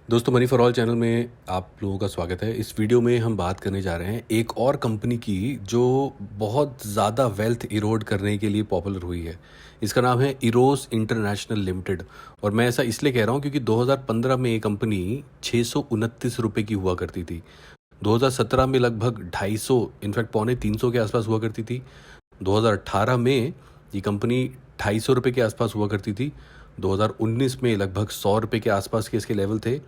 दोस्तों, money for all channel में आप लोगों का स्वागत है। इस वीडियो में हम बात करने जा रहे हैं एक और कंपनी की जो बहुत ज़्यादा वेल्थ इरोड करने के लिए पॉपुलर हुई है। इसका नाम है इरोज इंटरनेशनल लिमिटेड। और मैं ऐसा इसलिए कह रहा हूँ क्योंकि 2015 में ये कंपनी 629 रुपये की हुआ करती थी। 2017 में लगभग 250, इनफैक्ट पौने 300 के आसपास हुआ करती थी। 2018 में ये कंपनी 250 रुपये के आसपास हुआ करती थी। 2019 में लगभग 100 रुपये के आसपास के इसके लेवल थे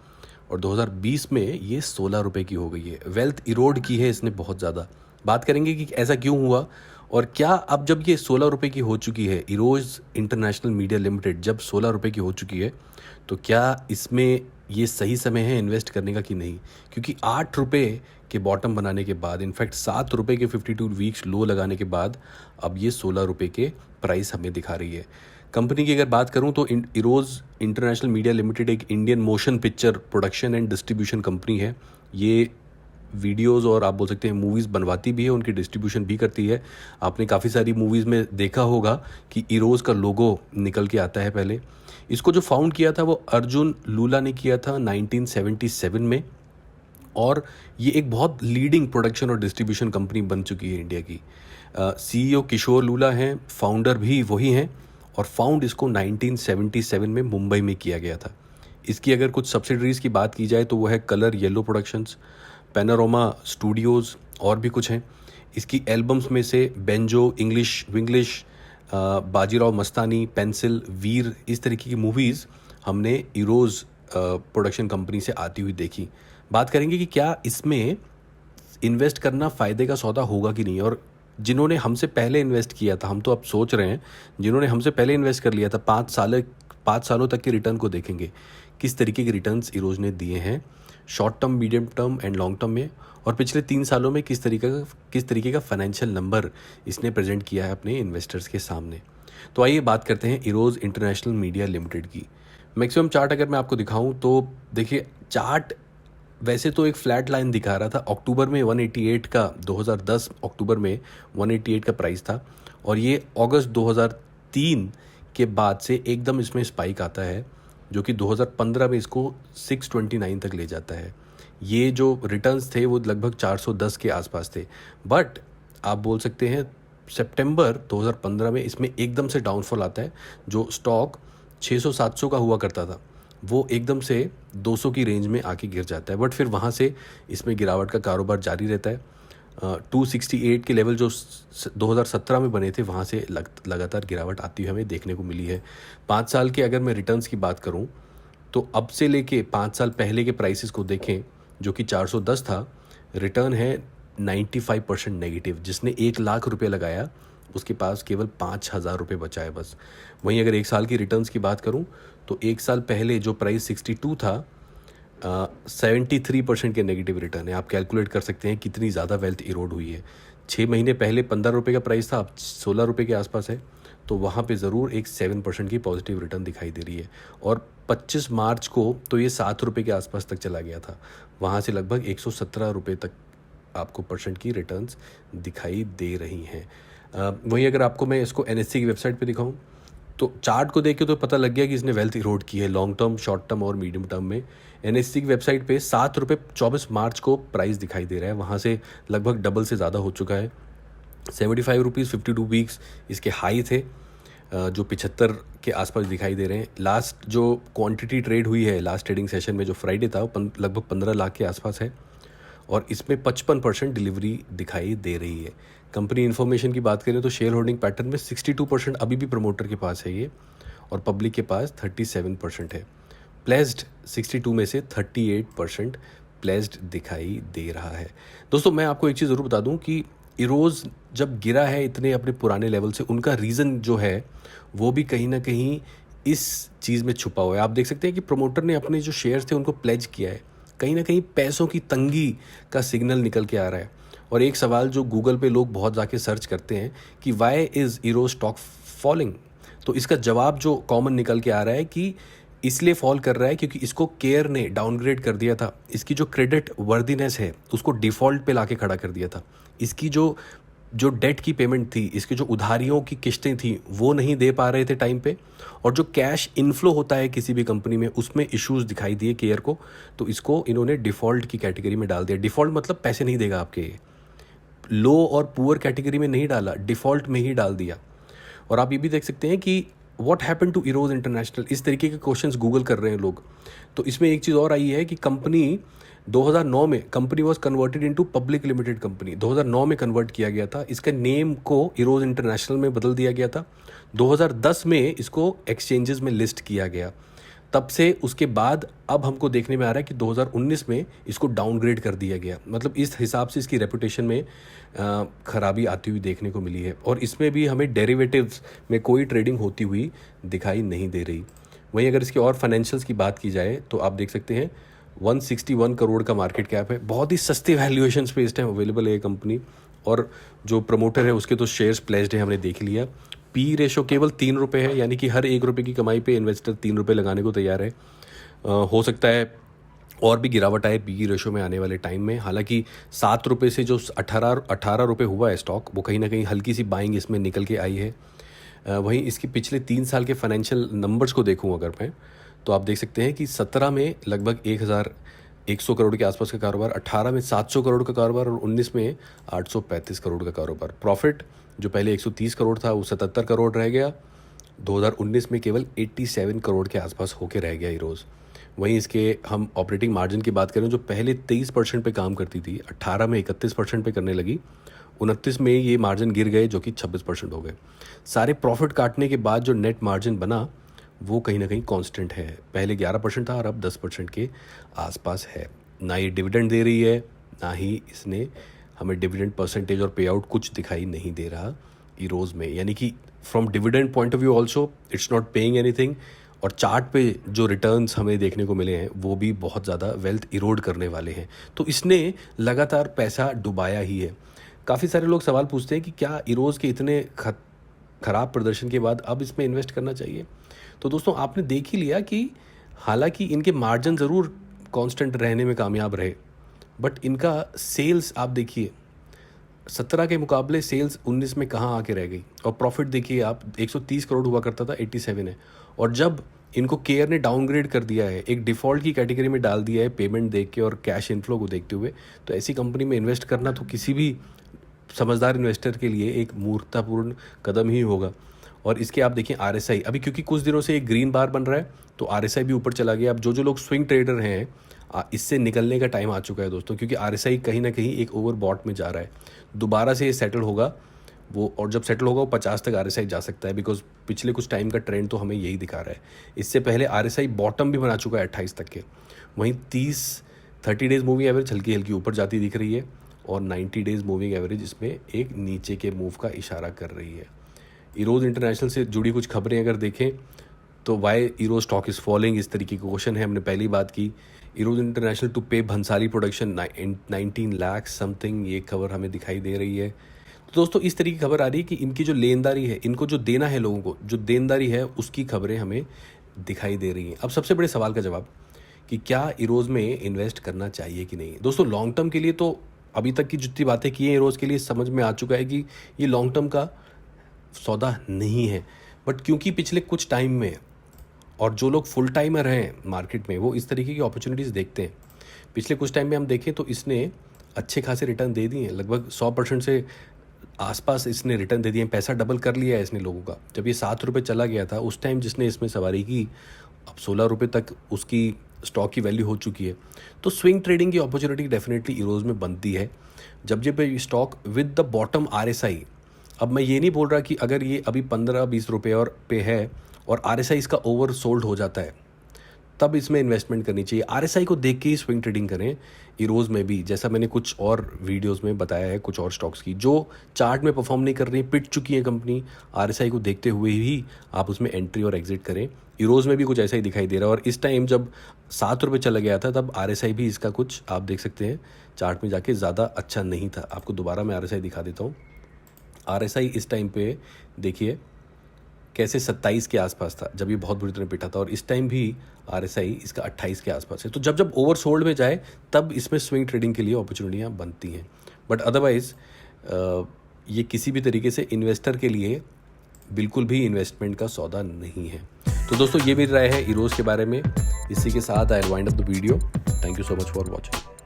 और 2020 में ये 16 रुपये की हो गई है। वेल्थ इरोड की है इसने बहुत ज़्यादा। बात करेंगे कि ऐसा क्यों हुआ और क्या अब जब ये 16 रुपये की हो चुकी है, इरोज इंटरनेशनल मीडिया लिमिटेड जब 16 रुपये की हो चुकी है, तो क्या इसमें ये सही समय है इन्वेस्ट करने का कि नहीं। क्योंकि 8 रुपये के बॉटम बनाने के बाद, इनफैक्ट 7 रुपये के 52 वीक्स लो लगाने के बाद अब ये 16 रुपये के प्राइस हमें दिखा रही है। कंपनी की अगर बात करूं तो इरोज इंटरनेशनल मीडिया लिमिटेड एक Indian motion picture production and distribution company है। ये वीडियोस और आप बोल सकते हैं मूवीज़ बनवाती भी है, उनकी डिस्ट्रीब्यूशन भी करती है। आपने काफ़ी सारी मूवीज़ में देखा होगा कि इरोज का लोगो निकल के आता है पहले। इसको जो फाउंड किया था वो अर्जुन लूला ने किया था 1977 में। और ये एक बहुत लीडिंग प्रोडक्शन और डिस्ट्रीब्यूशन कंपनी बन चुकी है इंडिया की। सीईओ किशोर लूला हैं, फाउंडर भी वही हैं। और फाउंड इसको 1977 में मुंबई में किया गया था। इसकी अगर कुछ सब्सिडरीज़ की बात की जाए तो वो है colour yellow productions, panorama Studios और भी कुछ हैं। इसकी एल्बम्स में से banjo, English Vinglish, Bajirao Mastani, pencil, वीर, इस तरीके की मूवीज़ हमने इरोज प्रोडक्शन कंपनी से आती हुई देखी। बात करेंगे कि क्या इसमें इन्वेस्ट करना फ़ायदे का सौदा होगा कि नहीं। और जिन्होंने हमसे पहले इन्वेस्ट किया था, हम तो अब सोच रहे हैं, जिन्होंने हमसे पहले इन्वेस्ट कर लिया था 5 सालों तक के रिटर्न को देखेंगे, किस तरीके के रिटर्न्स इरोज ने दिए हैं short term, medium term and long term में। और पिछले 3 सालों में किस तरीके का फाइनेंशियल नंबर इसने प्रेजेंट किया है अपने इन्वेस्टर्स के सामने। तो आइए बात करते हैं इरोज इंटरनेशनल मीडिया लिमिटेड की। मैक्सिमम चार्ट अगर मैं आपको दिखाऊं तो देखिए, चार्ट वैसे तो एक फ्लैट लाइन दिखा रहा था। अक्टूबर में 188 का, 2010 अक्टूबर में 188 का प्राइस था। और ये अगस्त 2003 के बाद से एकदम इसमें स्पाइक आता है, जो कि 2015 में इसको 629 तक ले जाता है। ये जो रिटर्न्स थे वो लगभग 410 के आसपास थे। बट आप बोल सकते हैं सितंबर 2015 में इसमें एकदम से डाउनफॉल आता है। जो स्टॉक 600-700 का हुआ करता था वो एकदम से 200 की रेंज में आके गिर जाता है। बट फिर वहाँ से इसमें गिरावट का कारोबार जारी रहता है। 268 के लेवल जो 2017 में बने थे, वहाँ से लगातार गिरावट आती हुई हमें देखने को मिली है। 5 साल के अगर मैं रिटर्न्स की बात करूँ तो अब से लेके 5 साल पहले के प्राइसेस को देखें, जो कि 410 था, रिटर्न है 95% नेगेटिव। जिसने 1 लाख रुपये लगाया उसके पास केवल 5,000 रुपये बचा है बस। वहीं अगर 1 साल की रिटर्न्स की बात करूं तो 1 साल पहले जो प्राइस 62 था, 73% के नेगेटिव रिटर्न है। आप कैलकुलेट कर सकते हैं कितनी ज़्यादा वेल्थ इरोड हुई है। 6 महीने पहले 15 रुपये का प्राइस था, अब 16 रुपये के आसपास है। तो वहाँ पे ज़रूर एक 7% की पॉजिटिव रिटर्न दिखाई दे रही है। और 25 मार्च को तो ये 7 रुपये के आसपास तक चला गया था, वहाँ से लगभग 117 रुपये तक आपको परसेंट की रिटर्न्स दिखाई दे रही हैं। वहीं अगर आपको मैं इसको एनएससी की वेबसाइट पे दिखाऊं तो चार्ट को देख के तो पता लग गया कि इसने वेल्थ इरोड की है लॉन्ग टर्म, शॉर्ट टर्म और मीडियम टर्म में। एनएससी की वेबसाइट पे 7 रुपये 24 मार्च को प्राइस दिखाई दे रहा है, वहाँ से लगभग डबल से ज़्यादा हो चुका है। 75 रुपीज़ 52 वीक्स इसके हाई थे, जो 75 के आसपास दिखाई दे रहे हैं। लास्ट जो क्वांटिटी ट्रेड हुई है लास्ट ट्रेडिंग सेशन में, जो फ्राइडे था, वो लगभग 15 लाख के आसपास है। और इसमें 55% डिलीवरी दिखाई दे रही है। कंपनी इन्फॉर्मेशन की बात करें तो शेयर होल्डिंग पैटर्न में 62% अभी भी प्रमोटर के पास है ये, और पब्लिक के पास 37% है। प्लेस्ड 62 में से 38% प्लेस्ड दिखाई दे रहा है। दोस्तों, मैं आपको एक चीज़ ज़रूर बता दूं कि इरोज जब गिरा है इतने अपने पुराने लेवल से, उनका रीज़न जो है वो भी कहीं ना कहीं इस चीज़ में छुपा हुआ है। आप देख सकते हैं कि प्रमोटर ने अपने जो शेयर्स थे उनको प्लेज किया है। कहीं ना कहीं पैसों की तंगी का सिग्नल निकल के आ रहा है। और एक सवाल जो गूगल पे लोग बहुत जाके सर्च करते हैं कि why is Eros stock falling, तो इसका जवाब जो कॉमन निकल के आ रहा है कि इसलिए फॉल कर रहा है क्योंकि इसको केयर ने डाउनग्रेड कर दिया था। इसकी जो क्रेडिट वर्दीनेस है उसको डिफ़ॉल्ट पे लाके खड़ा कर दिया था। इसकी जो जो डेट की पेमेंट थी, इसके जो उधारियों की किस्तें थी वो नहीं दे पा रहे थे टाइम पे, और जो कैश इनफ्लो होता है किसी भी कंपनी में उसमें इश्यूज दिखाई दिए केयर को, तो इसको इन्होंने डिफ़ॉल्ट की कैटेगरी में डाल दिया। डिफ़ॉल्ट मतलब पैसे नहीं देगा आपके, लो और पुअर कैटेगरी में नहीं डाला, डिफ़ॉल्ट में ही डाल दिया। और आप ये भी देख सकते हैं कि what happen to Eros International, इस तरीके के क्वेश्चंस गूगल कर रहे हैं लोग। तो इसमें एक चीज़ और आई है कि कंपनी 2009 में company was converted into public limited company, 2009 में कन्वर्ट किया गया था। इसका नेम को इरोज इंटरनेशनल में बदल दिया गया था। 2010 में इसको एक्सचेंजेस में लिस्ट किया गया। तब से उसके बाद अब हमको देखने में आ रहा है कि 2019 में इसको डाउनग्रेड कर दिया गया। मतलब इस हिसाब से इसकी रेपुटेशन में खराबी आती हुई देखने को मिली है। और इसमें भी हमें डेरिवेटिव्स में कोई ट्रेडिंग होती हुई दिखाई नहीं दे रही। वहीं अगर इसके और फाइनेंशियल्स की बात की जाए तो आप देख सकते हैं 161 करोड़ का मार्केट कैप है। बहुत ही सस्ते वैल्यूएशन पे इस टाइम अवेलेबल है ये कंपनी। और जो प्रमोटर है उसके तो शेयर्स प्लेस्ड है, हमने देख लिया। पी रेशो केवल 3 रुपये है, यानी कि हर 1 रुपये की कमाई पे इन्वेस्टर 3 रुपये लगाने को तैयार है। हो सकता है और भी गिरावट आए पी रेशो में आने वाले टाइम में। हालांकि 7 रुपये से जो 18 रुपये हुआ है स्टॉक, वो कहीं ना कहीं हल्की सी बाइंग इसमें निकल के आई है। वहीं इसके पिछले 3 साल के फाइनेंशियल नंबर्स को देखूँ अगर मैं, तो आप देख सकते हैं कि 17 में लगभग 1100 करोड़ के आसपास का कारोबार, 18 में 700 करोड़ का कारोबार और 19 में 835 करोड़ का कारोबार। प्रॉफिट जो पहले 130 करोड़ था वो 77 करोड़ रह गया। 2019 में केवल 87 करोड़ के आसपास होके रह गया रोज़। वहीं इसके हम ऑपरेटिंग मार्जिन की बात करें, जो पहले 23% पे काम करती थी, 18 में 31% पे करने लगी, 29 में ये मार्जिन गिर गए जो कि 26% हो गए। सारे प्रॉफिट काटने के बाद जो नेट मार्जिन बना वो कहीं ना कहीं कांस्टेंट है। पहले 11% था और अब 10% के आसपास है। ना ये डिविडेंड दे रही है, ना ही इसने हमें डिविडेंड परसेंटेज और पे आउट कुछ दिखाई नहीं दे रहा इरोज़ में। यानी कि from dividend point of view also it's not paying anything. और चार्ट पे जो रिटर्न्स हमें देखने को मिले हैं वो भी बहुत ज़्यादा वेल्थ इरोड करने वाले हैं। तो इसने लगातार पैसा डुबाया ही है। काफ़ी सारे लोग सवाल पूछते हैं कि क्या इरोज़ के इतने ख़राब प्रदर्शन के बाद अब इसमें इन्वेस्ट करना चाहिए। तो दोस्तों आपने देख ही लिया कि हालांकि इनके मार्जिन ज़रूर कांस्टेंट रहने में कामयाब रहे, बट इनका सेल्स आप देखिए 17 के मुकाबले सेल्स 19 में कहाँ आके रह गई। और प्रॉफिट देखिए आप, 130 करोड़ हुआ करता था, 87 है। और जब इनको केयर ने डाउनग्रेड कर दिया है, एक डिफ़ॉल्ट की कैटेगरी में डाल दिया है पेमेंट देख के और कैश इनफ्लो को देखते हुए, तो ऐसी कंपनी में इन्वेस्ट करना तो किसी भी समझदार इन्वेस्टर के लिए एक मूर्खतापूर्ण कदम ही होगा। और इसके आप देखें आरएसआई, अभी क्योंकि कुछ दिनों से एक ग्रीन बार बन रहा है तो आरएसआई भी ऊपर चला गया। अब जो लोग स्विंग ट्रेडर हैं इससे निकलने का टाइम आ चुका है दोस्तों, क्योंकि आरएसआई कहीं ना कहीं एक ओवरबॉट में जा रहा है। दोबारा से ये सेटल होगा वो, और जब सेटल होगा वो 50 तक आरएसआई जा सकता है, बिकॉज पिछले कुछ टाइम का ट्रेंड तो हमें यही दिखा रहा है। इससे पहले आरएसआई बॉटम भी बना चुका है 28 तक के। वहीं 30 डेज़ मूविंग एवरेज हल्की हल्की ऊपर जाती दिख रही है और 90 डेज़ मूविंग एवरेज इसमें एक नीचे के मूव का इशारा कर रही है। इरोज इंटरनेशनल से जुड़ी कुछ खबरें अगर देखें तो why Eros stock is following, इस तरीके का क्वेश्चन है। हमने पहली बात की इरोज इंटरनेशनल टू पे भंसाली प्रोडक्शन 19 लाख समथिंग, ये खबर हमें दिखाई दे रही है। तो दोस्तों इस तरीके की खबर आ रही है कि इनकी जो लेनदारी है, इनको जो देना है लोगों को, जो देनदारी है उसकी खबरें हमें दिखाई दे रही हैं। अब सबसे बड़े सवाल का जवाब कि क्या इरोज में इन्वेस्ट करना चाहिए कि नहीं। दोस्तों लॉन्ग टर्म के लिए तो अभी तक की जितनी बातें की हैं इरोज के लिए समझ में आ चुका है कि ये लॉन्ग टर्म का सौदा नहीं है। बट क्योंकि पिछले कुछ टाइम में, और जो लोग फुल टाइमर हैं मार्केट में, वो इस तरीके की अपॉर्चुनिटीज़ देखते हैं। पिछले कुछ टाइम में हम देखें तो इसने अच्छे खासे रिटर्न दे दिए हैं, लगभग 100% से आसपास इसने रिटर्न दे दिए हैं। पैसा डबल कर लिया है इसने लोगों का। जब ये 7 रुपये चला गया था उस टाइम जिसने इसमें सवारी की, अब 16 रुपये तक उसकी स्टॉक की वैल्यू हो चुकी है। तो स्विंग ट्रेडिंग की अपॉर्चुनिटी डेफिनेटली इरोज में बनती है जब जब stock with the bottom RSI. अब मैं ये नहीं बोल रहा कि अगर ये अभी 15-20 रुपये और पे है और आरएसआई इसका ओवर सोल्ड हो जाता है तब इसमें इन्वेस्टमेंट करनी चाहिए। आरएसआई को देख के ही स्विंग ट्रेडिंग करें इरोज में भी, जैसा मैंने कुछ और वीडियोस में बताया है कुछ और स्टॉक्स की जो चार्ट में परफॉर्म नहीं कर रही, पिट चुकी है कंपनी। आरएसआई को देखते हुए ही आप उसमें एंट्री और एग्जिट करें। इरोज में भी कुछ ऐसा ही दिखाई दे रहा है। और इस टाइम जब 7 रुपये चला गया था तब आरएसआई भी इसका कुछ आप देख सकते हैं चार्ट में जाके ज़्यादा अच्छा नहीं था। आपको दोबारा मैं आरएसआई दिखा देता हूँ। आरएसआई इस टाइम पे देखिए कैसे 27 के आसपास था जब ये बहुत बुरी तरह पिटा था, और इस टाइम भी आरएसआई इसका 28 के आसपास है। तो जब जब ओवरसोल्ड में जाए तब इसमें स्विंग ट्रेडिंग के लिए अपॉर्चुनिटियाँ बनती हैं। बट अदरवाइज़ ये किसी भी तरीके से इन्वेस्टर के लिए बिल्कुल भी इन्वेस्टमेंट का सौदा नहीं है। तो दोस्तों ये मेरी राय है इरोस के बारे में। इसी के साथ I wind up the video. Thank you so much for watching.